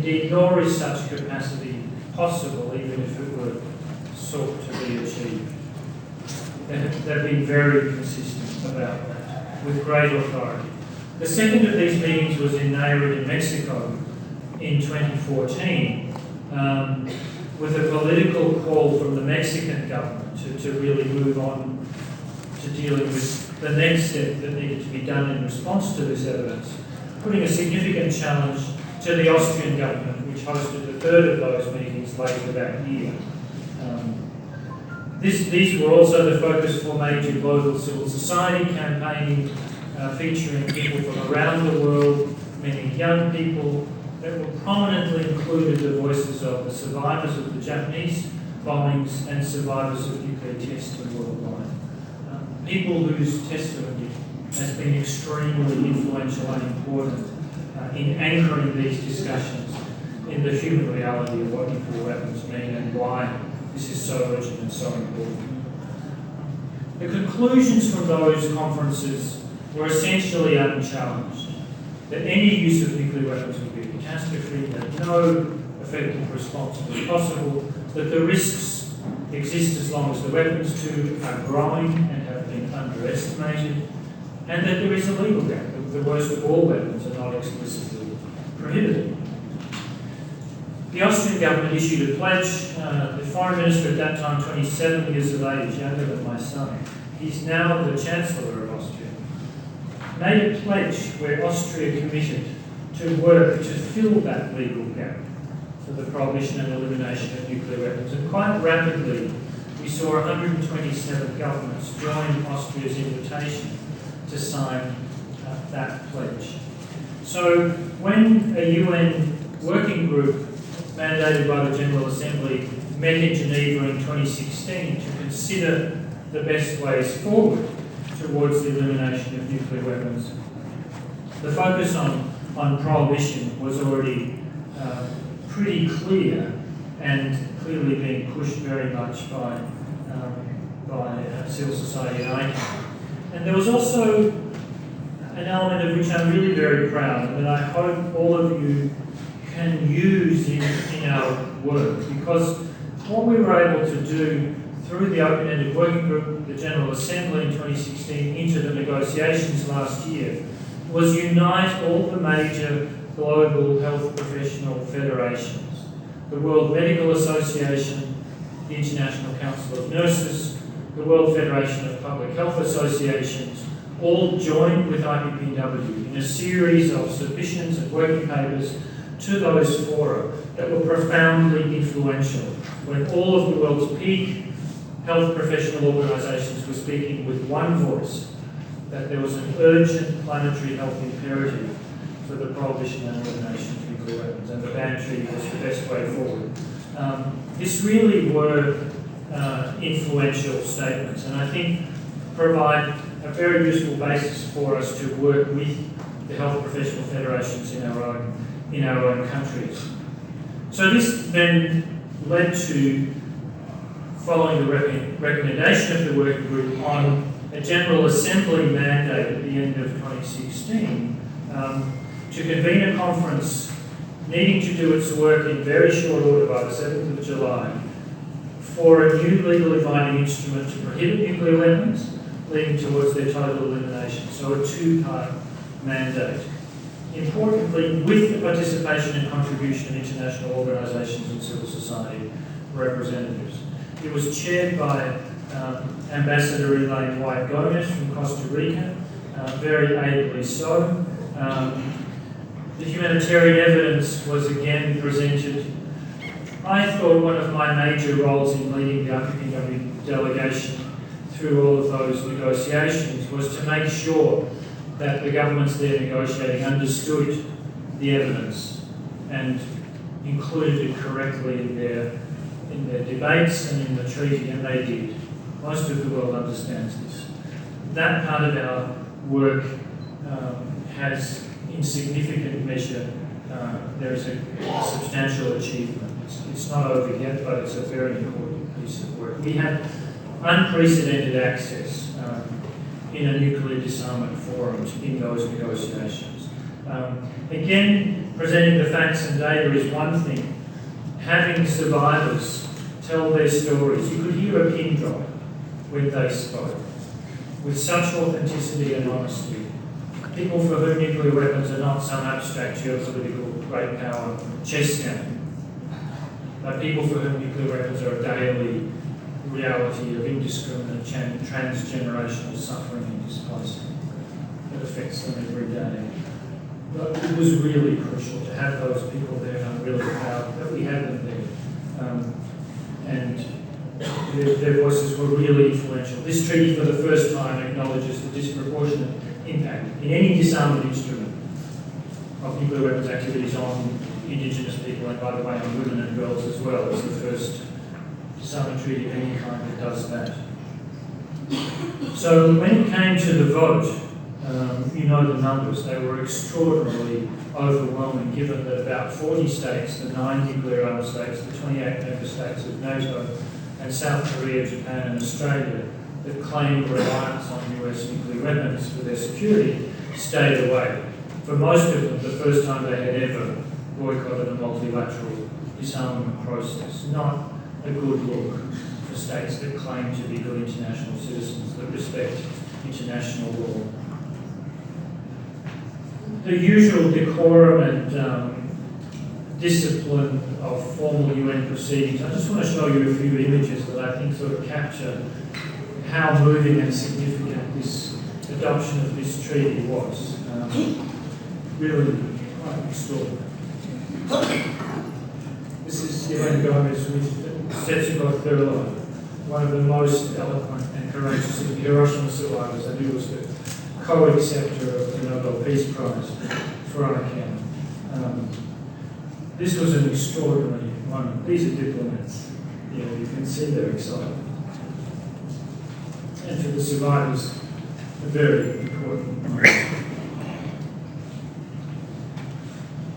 Indeed, nor is such capacity possible, even if it were sought to be achieved. They've been very consistent about that, with great authority. The second of these meetings was in Nayarit in Mexico in 2014, with a political call from the Mexican government to really move on to dealing with the next step that needed to be done in response to this evidence, putting a significant challenge to the Austrian government, which hosted the third of those meetings later that year. These were also the focus for major global civil society campaigning, featuring people from around the world, many young people, that were prominently included the voices of the survivors of the Japanese bombings and survivors of nuclear testing worldwide. People whose testimony has been extremely influential and important in anchoring these discussions in the human reality of what nuclear weapons mean and why this is so urgent and so important. The conclusions from those conferences were essentially unchallenged, that any use of nuclear weapons would be a catastrophe, that no effective response was possible, that the risks exist as long as the weapons too are growing and have been underestimated, and that there is a legal gap. The worst of all weapons are not explicitly prohibited. The Austrian government issued a pledge. The foreign minister at that time, 27 years of age, younger than my son, he's now the Chancellor of Austria, made a pledge where Austria committed to work to fill that legal gap for the prohibition and elimination of nuclear weapons. And quite rapidly, we saw 127 governments join Austria's invitation to sign that pledge. So when a UN working group mandated by the General Assembly met in Geneva in 2016 to consider the best ways forward towards the elimination of nuclear weapons, the focus on prohibition was already pretty clear and clearly being pushed very much by civil society and ICAN. And there was also an element of which I'm really very proud and that I hope all of you can use in our work, because what we were able to do through the open-ended working group, the General Assembly in 2016, into the negotiations last year, was unite all the major global health professional federations, the World Medical Association, the International Council of Nurses, the World Federation of Public Health Associations, all joined with IPPNW in a series of submissions and working papers to those fora that were profoundly influential, when all of the world's peak health professional organisations were speaking with one voice, that there was an urgent planetary health imperative for the prohibition and elimination of nuclear weapons, and the ban treaty was the best way forward. This really were influential statements, and I think provide a very useful basis for us to work with the health professional federations in our own countries. So this then led to, following the recommendation of the working group on a General Assembly mandate at the end of 2016, to convene a conference needing to do its work in very short order by the 7th of July for a new legally binding instrument to prohibit nuclear weapons, leading towards their total elimination. So a two-part mandate. Importantly, with the participation and contribution of international organisations and civil society representatives. It was chaired by Ambassador Elaine White-Gomez from Costa Rica, very ably so. The humanitarian evidence was again presented. I thought one of my major roles in leading the IPPNW delegation through all of those negotiations was to make sure that the governments there negotiating understood the evidence and included it correctly in their debates and in the treaty, and they did. Most of the world understands this. That part of our work has, in significant measure, there is a substantial achievement. It's not over yet, but it's a very important piece of work. We had unprecedented access in a nuclear disarmament forum in those negotiations. Again, presenting the facts and data is one thing. Having survivors tell their stories, you could hear a pin drop when they spoke, with such authenticity and honesty. People for whom nuclear weapons are not some abstract geopolitical great power chess game, but people for whom nuclear weapons are a daily reality of indiscriminate transgenerational suffering and displacement that affects them every day. But it was really crucial to have those people there, and I'm really proud that we had them there. And their voices were really influential. This treaty for the first time acknowledges the disproportionate impact in any disarmament instrument of nuclear weapons activities on Indigenous people, and by the way on women and girls as well. It's the first disarmament treaty of any kind that does that. So when it came to the vote, you know the numbers, they were extraordinarily overwhelming, given that about 40 states, the 9 nuclear armed states, the 28 member states of NATO, and South Korea, Japan and Australia that claimed reliance on US nuclear weapons for their security stayed away. For most of them, the first time they had ever boycotted a multilateral disarmament process. Not a good look for states that claim to be good international citizens that respect international law. The usual decorum and discipline of formal UN proceedings. I just want to show you a few images that I think sort of capture how moving and significant this adoption of this treaty was. Really quite extraordinary. This is Elaine Gomez with Setsuko Thurlow, one of the most eloquent and courageous of the Hiroshima survivors, and who was the co-acceptor of the Nobel Peace Prize for ICAN. This was an extraordinary moment. These are diplomats. You can see they're excited. And for the survivors, a very important moment.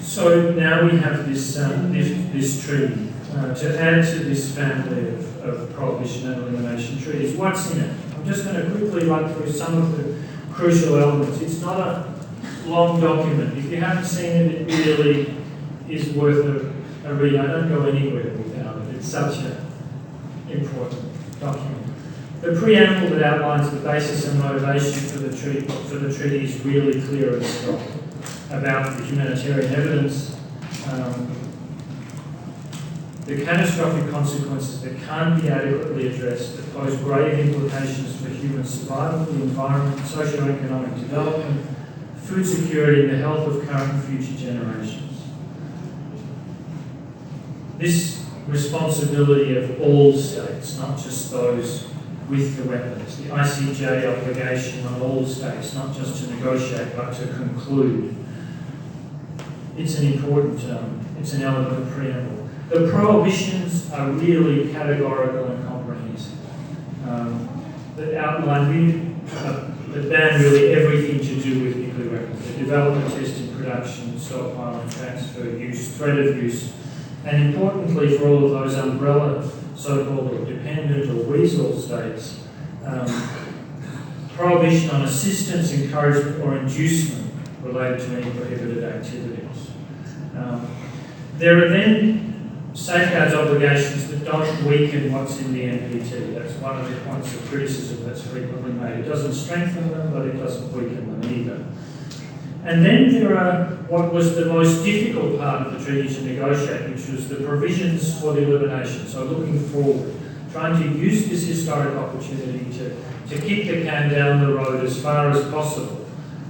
So now we have this treaty to add to this family of prohibition and elimination treaties. What's in it? I'm just going to quickly run through some of the crucial elements. It's not a long document. If you haven't seen it, it really is worth a read. I don't go anywhere without it. It's such an important document. The preamble that outlines the basis and motivation for the treaty is really clear and strong about the humanitarian evidence, the catastrophic consequences that can't be adequately addressed that pose grave implications for human survival, the environment, socio-economic development, food security, and the health of current and future generations. This responsibility of all states, not just those with the weapons, the ICJ obligation on all states, not just to negotiate but to conclude. It's an important, it's an element of preamble. The prohibitions are really categorical and comprehensive. That outline, that ban really everything to do with nuclear weapons. The development, testing, production, stockpiling, transfer, use, threat of use, and importantly for all of those umbrella so-called or dependent or weasel states, prohibition on assistance, encouragement or inducement related to any prohibited activities. There are then safeguards obligations that don't weaken what's in the NPT. That's one of the points of criticism that's frequently made. It doesn't strengthen them, but it doesn't weaken them either. And then there are what was the most difficult part of the treaty to negotiate, which was the provisions for the elimination. So looking forward, trying to use this historic opportunity to kick the can down the road as far as possible,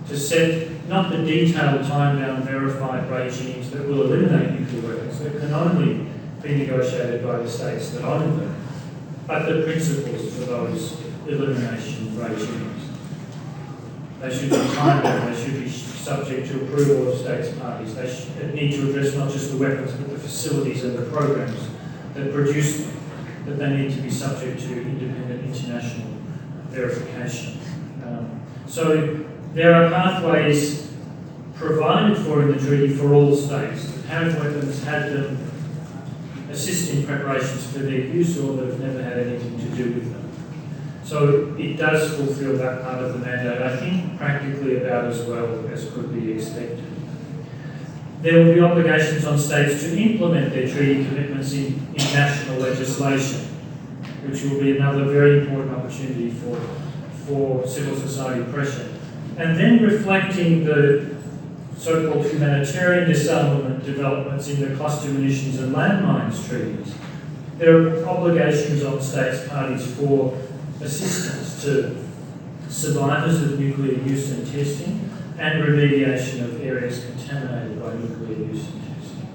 to set not the detailed time-bound verified regimes that will eliminate nuclear weapons, that can only be negotiated by the states that own them, but the principles for those elimination regimes. They should be time-bound, they should be subject to approval of states parties. They need to address not just the weapons, but the facilities and the programs that produce them, that they need to be subject to independent international verification. So there are pathways provided for in the treaty for all states that have weapons, had them, assist in preparations for their use, or that have never had anything to do with them. So it does fulfil that part of the mandate, I think, practically about as well as could be expected. There will be obligations on states to implement their treaty commitments in national legislation, which will be another very important opportunity for civil society pressure. And then reflecting the so-called humanitarian disarmament developments in the cluster munitions and landmines treaties. There are obligations on states parties for assistance to survivors of nuclear use and testing and remediation of areas contaminated by nuclear use and testing.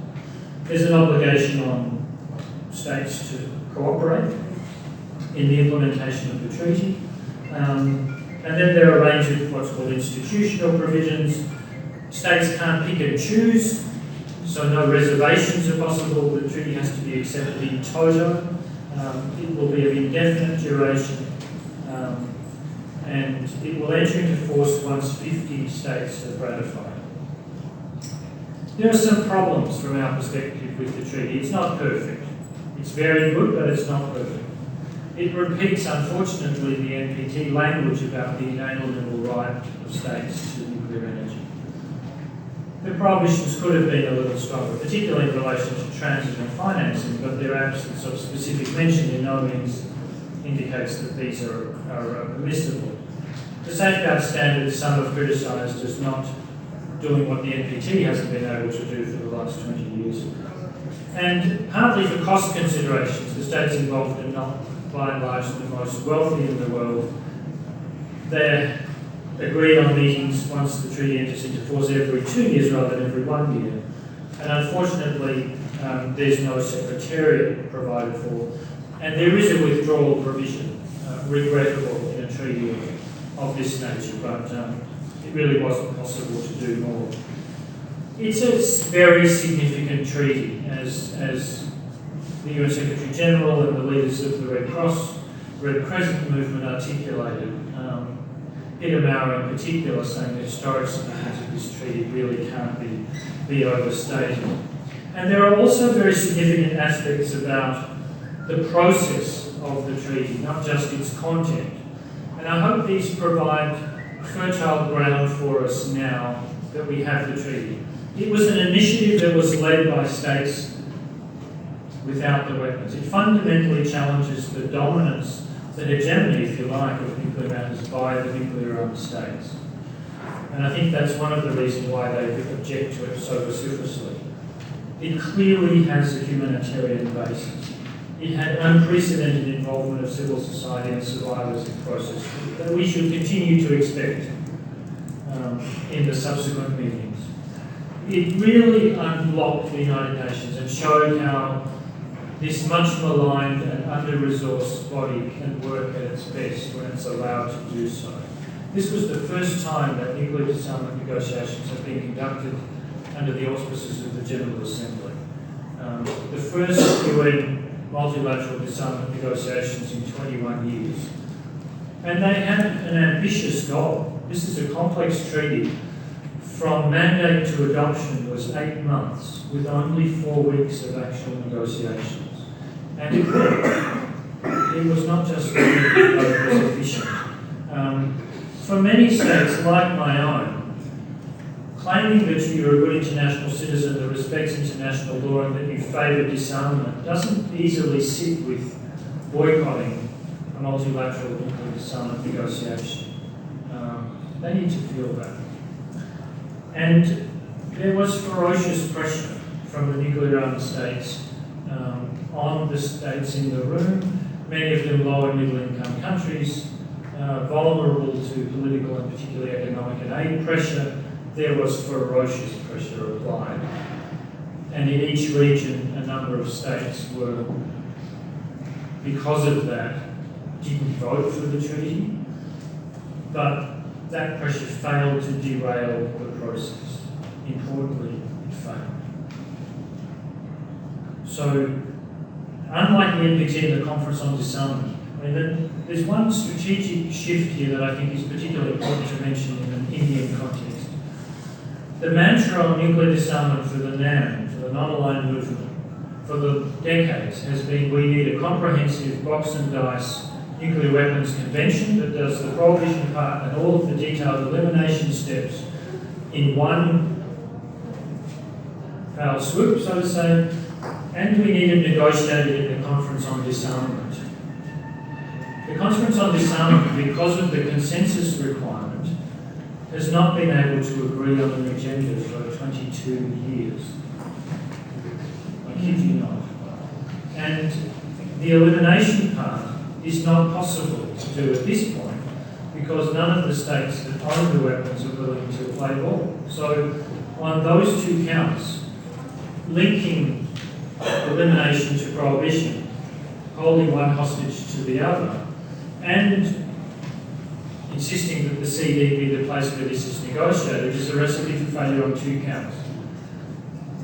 There's an obligation on states to cooperate in the implementation of the treaty. And then there are a range of what's called institutional provisions. States can't pick and choose, so no reservations are possible. The treaty has to be accepted in toto. It will be of indefinite duration, and it will enter into force once 50 states have ratified. There are some problems from our perspective with the treaty. It's not perfect. It's very good, but it's not perfect. It repeats, unfortunately, the NPT language about the inalienable right of states to nuclear energy. The prohibitions could have been a little stronger, particularly in relation to transit and financing, but their absence of specific mention in no means indicates that these are permissible. The safeguard standards some have criticised as not doing what the NPT hasn't been able to do for the last 20 years. And partly for cost considerations, the states involved are not, by and large, the most wealthy in the world. They're agreed on meetings once the treaty enters into force every 2 years rather than every 1 year. And unfortunately, there's no secretariat provided for. And there is a withdrawal provision, regrettable in a treaty of this nature, but it really wasn't possible to do more. It's a very significant treaty, as the UN Secretary General and the leaders of the Red Crescent movement articulated. Peter Maurer in particular saying the historic significance of this treaty really can't be overstated. And there are also very significant aspects about the process of the treaty, not just its content. And I hope these provide fertile ground for us now that we have the treaty. It was an initiative that was led by states without the weapons. It fundamentally challenges the dominance, the hegemony, if you like, of nuclear matters by the nuclear-armed states. And I think that's one of the reasons why they object to it so vociferously. It clearly has a humanitarian basis. It had unprecedented involvement of civil society and survivors in the process that we should continue to expect in the subsequent meetings. It really unblocked the United Nations and showed how this much maligned and under-resourced body can work at its best when it's allowed to do so. This was the first time that nuclear disarmament negotiations have been conducted under the auspices of the General Assembly. The first UN multilateral disarmament negotiations in 21 years. And they had an ambitious goal. This is a complex treaty. From mandate to adoption was 8 months, with only 4 weeks of actual negotiations. And it was not just that it was efficient. For many states, like my own, claiming that you're a good international citizen that respects international law and that you favour disarmament doesn't easily sit with boycotting a multilateral nuclear disarmament negotiation. They need to feel that. And there was ferocious pressure from the nuclear-armed states on the states in the room, many of them low and middle-income countries, vulnerable to political and particularly economic and aid pressure. There was ferocious pressure applied. And in each region, a number of states were, because of that, didn't vote for the treaty, but that pressure failed to derail the process. Importantly, it failed. So, unlike the NPT and the Conference on Disarmament, there's one strategic shift here that I think is particularly important to mention in an Indian context. The mantra on nuclear disarmament for the NAM, for the non-aligned movement, for the decades has been we need a comprehensive box and dice nuclear weapons convention that does the prohibition part and all of the detailed elimination steps in one foul swoop, so to say, and we need it negotiated in the Conference on Disarmament. The Conference on Disarmament, because of the consensus requirement, has not been able to agree on an agenda for 22 years. I kid you not. And the elimination part is not possible to do at this point because none of the states that own the weapons are willing to play ball. So on those two counts, linking elimination to prohibition, holding one hostage to the other, and insisting that the CD be the place where this is negotiated is a recipe for failure on two counts.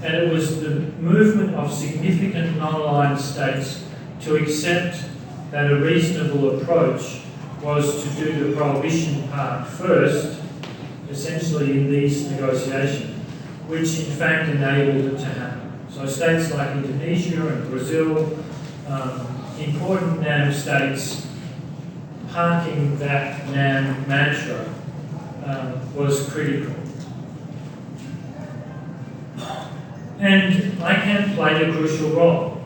And it was the movement of significant non-aligned states to accept that a reasonable approach was to do the prohibition part first, essentially in these negotiations, which in fact enabled it to happen. So states like Indonesia and Brazil, important NAM states, parking that NAM mantra was critical. And ICAN played a crucial role.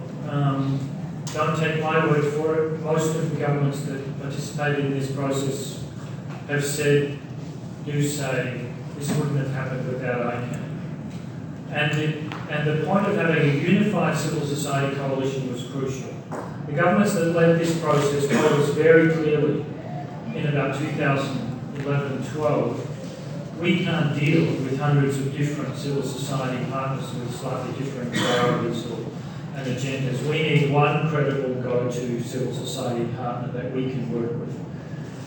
Don't take my word for it. Most of the governments that participated in this process have said, do say, this wouldn't have happened without ICAN. And the point of having a unified civil society coalition was crucial. The governments that led this process told us very clearly in about 2011-12, we can't deal with hundreds of different civil society partners with slightly different priorities and agendas. We need one credible go-to civil society partner that we can work with.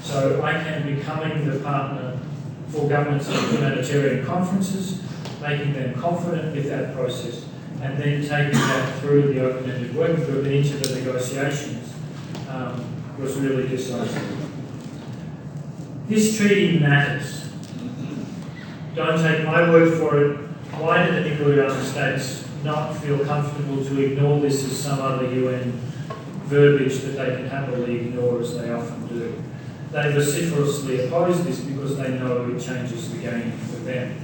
So ICAN becoming the partner for governments at humanitarian conferences, making them confident with that process, and then taking that through the open-ended working group and into the negotiations was really decisive. This treaty matters. Don't take my word for it. Why do the nuclear armed states not feel comfortable to ignore this as some other UN verbiage that they can happily ignore as they often do? They vociferously oppose this because they know it changes the game for them.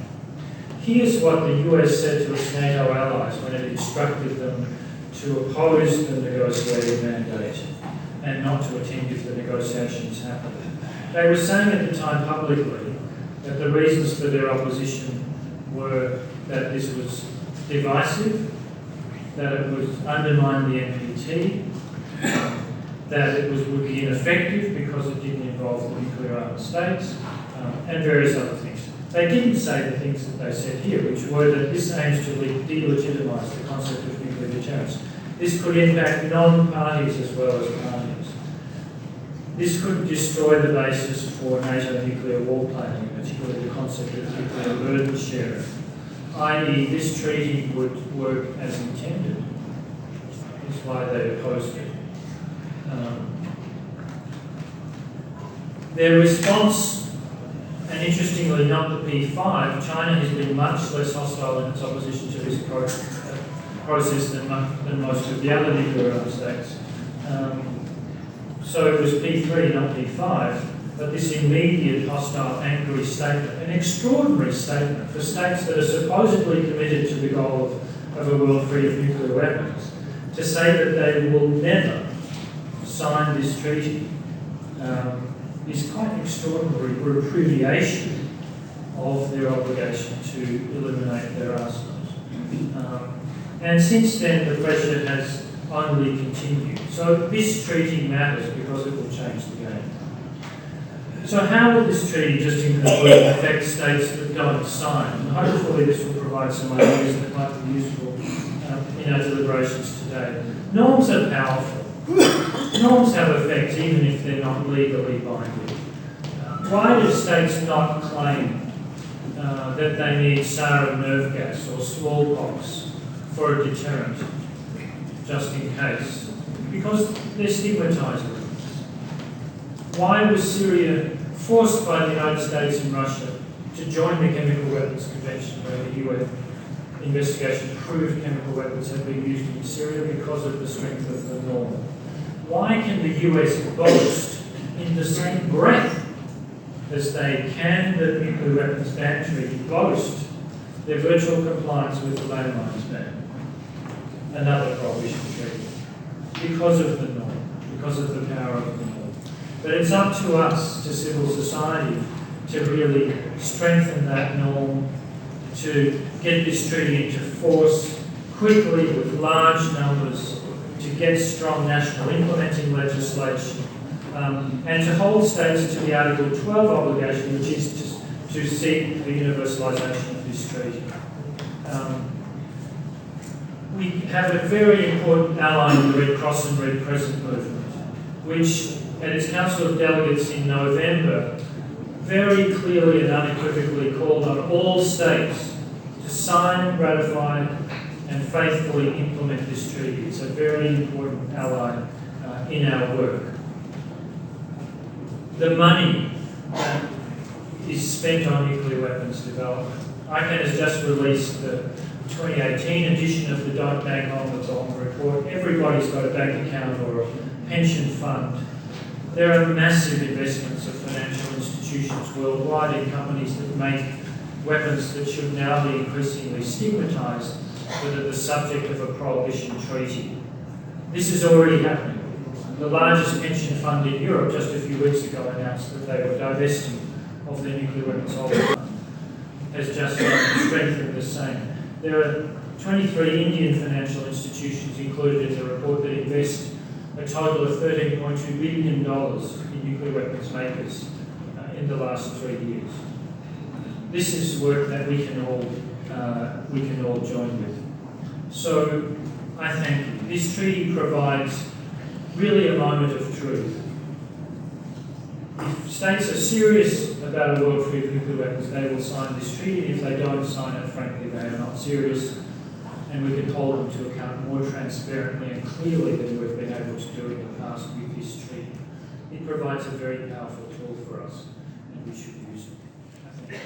Here's what the US said to its NATO allies when it instructed them to oppose the negotiated mandate and not to attend if the negotiations happened. They were saying at the time publicly that the reasons for their opposition were that this was divisive, that it would undermine the NPT, that it would be ineffective because it didn't involve the nuclear armed states, and various other things. They didn't say the things that they said here, which were that this aims to delegitimise the concept of nuclear deterrence. This could impact non-parties as well as parties. This could destroy the basis for NATO nuclear war planning, particularly the concept of nuclear burden sharing, i.e. this treaty would work as intended. That's why they opposed it. Their response, and interestingly not the P5, China has been much less hostile in its opposition to this process than most of the other nuclear armed states. So it was P3, not P5, but this immediate hostile, angry statement, an extraordinary statement for states that are supposedly committed to the goal of a world free of nuclear weapons, to say that they will never sign this treaty is quite an extraordinary repudiation of their obligation to eliminate their arsenals. And since then, the pressure has only continued. So this treaty matters because it will change the game. So how will this treaty, just in conclusion, affect states that don't sign? And hopefully this will provide some ideas that might be useful in our deliberations today. Norms are powerful. Norms have effect even if they're not legally binding. Why do states not claim that they need sarin nerve gas or smallpox for a deterrent, just in case? Because they're stigmatised with it. Why was Syria forced by the United States and Russia to join the Chemical Weapons Convention, where the UN investigation proved chemical weapons had been used in Syria? Because of the strength of the norm. Why can the US boast in the same breath as they can the nuclear weapons ban treaty, boast their virtual compliance with the landmines ban, another prohibition treaty, because of the norm, because of the power of the norm. But it's up to us, to civil society, to really strengthen that norm, to get this treaty into force quickly with large numbers, to get strong national implementing legislation, and to hold states to the Article 12 obligation, which is to seek the universalisation of this treaty. We have a very important ally in the Red Cross and Red Crescent movement, which at its Council of Delegates in November very clearly and unequivocally called on all states to sign, ratify and faithfully implement this treaty. It's a very important ally in our work. The money that is spent on nuclear weapons development. ICAN has just released the 2018 edition of the Don't Bang on the Bomb report. Everybody's got a bank account or a pension fund. There are massive investments of financial institutions worldwide in companies that make weapons that should now be increasingly stigmatised, but are the subject of a prohibition treaty. This is already happening. The largest pension fund in Europe just a few weeks ago announced that they were divesting of their nuclear weapons holding fund, has just strengthened the same. There are 23 Indian financial institutions included in the report that invest a total of $13.2 billion in nuclear weapons makers in the last 3 years. This is work that we can all join with. So I thank you. This treaty provides really a moment of truth. If states are serious about a world free of nuclear weapons, they will sign this treaty. If they don't sign it, frankly, they are not serious. And we can hold them to account more transparently and clearly than we've been able to do in the past with this treaty. It provides a very powerful tool for us, and we should use it. I think.